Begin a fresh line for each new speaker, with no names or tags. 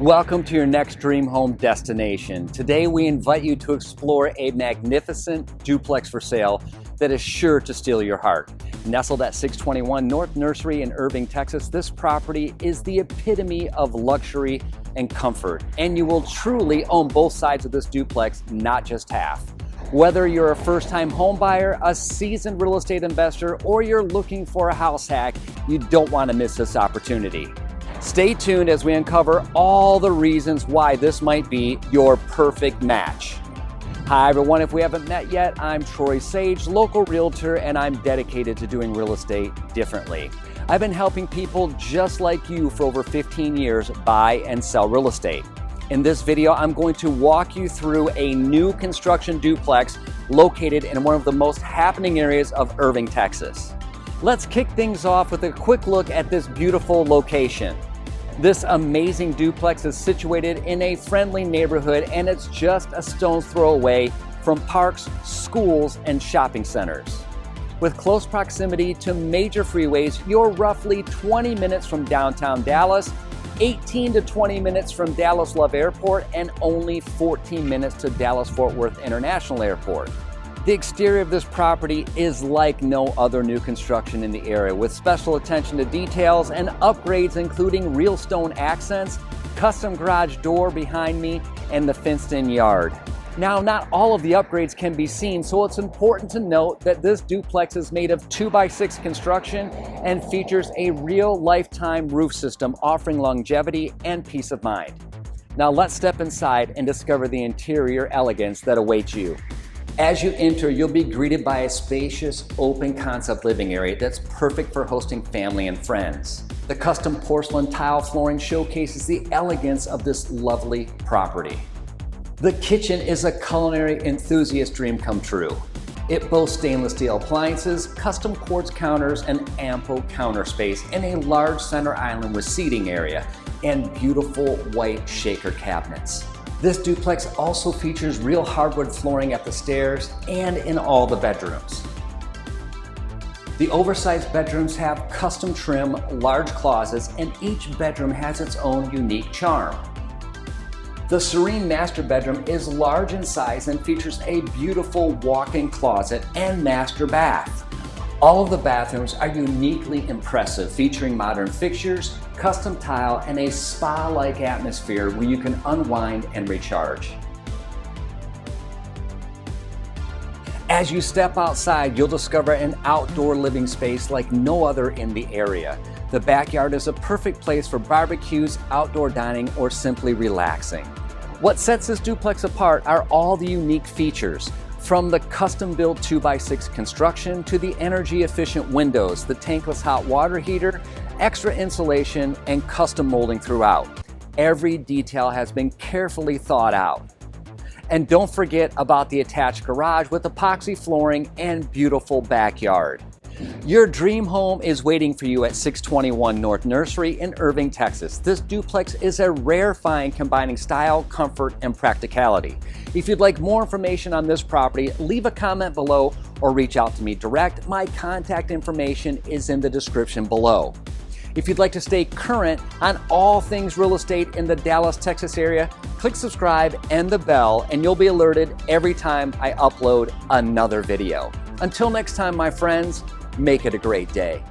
Welcome to your next dream home destination. Today we invite you to explore a magnificent duplex for sale that is sure to steal your heart. Nestled at 621 North Nursery in Irving, Texas, this property is the epitome of luxury and comfort, and you will truly own both sides of this duplex, not just half. Whether you're a first-time home buyer, a seasoned real estate investor, or you're looking for a house hack, you don't want to miss this opportunity. Stay tuned as we uncover all the reasons why this might be your perfect match. Hi everyone, if we haven't met yet, I'm Troy Sage, local realtor, and I'm dedicated to doing real estate differently. I've been helping people just like you for over 15 years buy and sell real estate. In this video, I'm going to walk you through a new construction duplex located in one of the most happening areas of Irving, Texas. Let's kick things off with a quick look at this beautiful location. This amazing duplex is situated in a friendly neighborhood, and it's just a stone's throw away from parks, schools, and shopping centers. With close proximity to major freeways, you're roughly 20 minutes from downtown Dallas, 18 to 20 minutes from Dallas Love Airport, and only 14 minutes to Dallas-Fort Worth International Airport. The exterior of this property is like no other new construction in the area, with special attention to details and upgrades including real stone accents, custom garage door behind me, and the fenced-in yard. Now, not all of the upgrades can be seen, so it's important to note that this duplex is made of 2x6 construction and features a real lifetime roof system offering longevity and peace of mind. Now let's step inside and discover the interior elegance that awaits you. As you enter, you'll be greeted by a spacious, open concept living area that's perfect for hosting family and friends. The custom porcelain tile flooring showcases the elegance of this lovely property. The kitchen is a culinary enthusiast dream come true. It boasts stainless steel appliances, custom quartz counters, and ample counter space, and a large center island with seating area and beautiful white shaker cabinets. This duplex also features real hardwood flooring at the stairs and in all the bedrooms. The oversized bedrooms have custom trim, large closets, and each bedroom has its own unique charm. The serene master bedroom is large in size and features a beautiful walk-in closet and master bath. All of the bathrooms are uniquely impressive, featuring modern fixtures, custom tile, and a spa-like atmosphere where you can unwind and recharge. As you step outside, you'll discover an outdoor living space like no other in the area. The backyard is a perfect place for barbecues, outdoor dining, or simply relaxing. What sets this duplex apart are all the unique features. From the custom-built 2x6 construction to the energy-efficient windows, the tankless hot water heater, extra insulation, and custom molding throughout. Every detail has been carefully thought out. And don't forget about the attached garage with epoxy flooring and beautiful backyard. Your dream home is waiting for you at 621 North Nursery in Irving, Texas. This duplex is a rare find combining style, comfort, and practicality. If you'd like more information on this property, leave a comment below or reach out to me direct. My contact information is in the description below. If you'd like to stay current on all things real estate in the Dallas, Texas area, click subscribe and the bell, and you'll be alerted every time I upload another video. Until next time, my friends, make it a great day.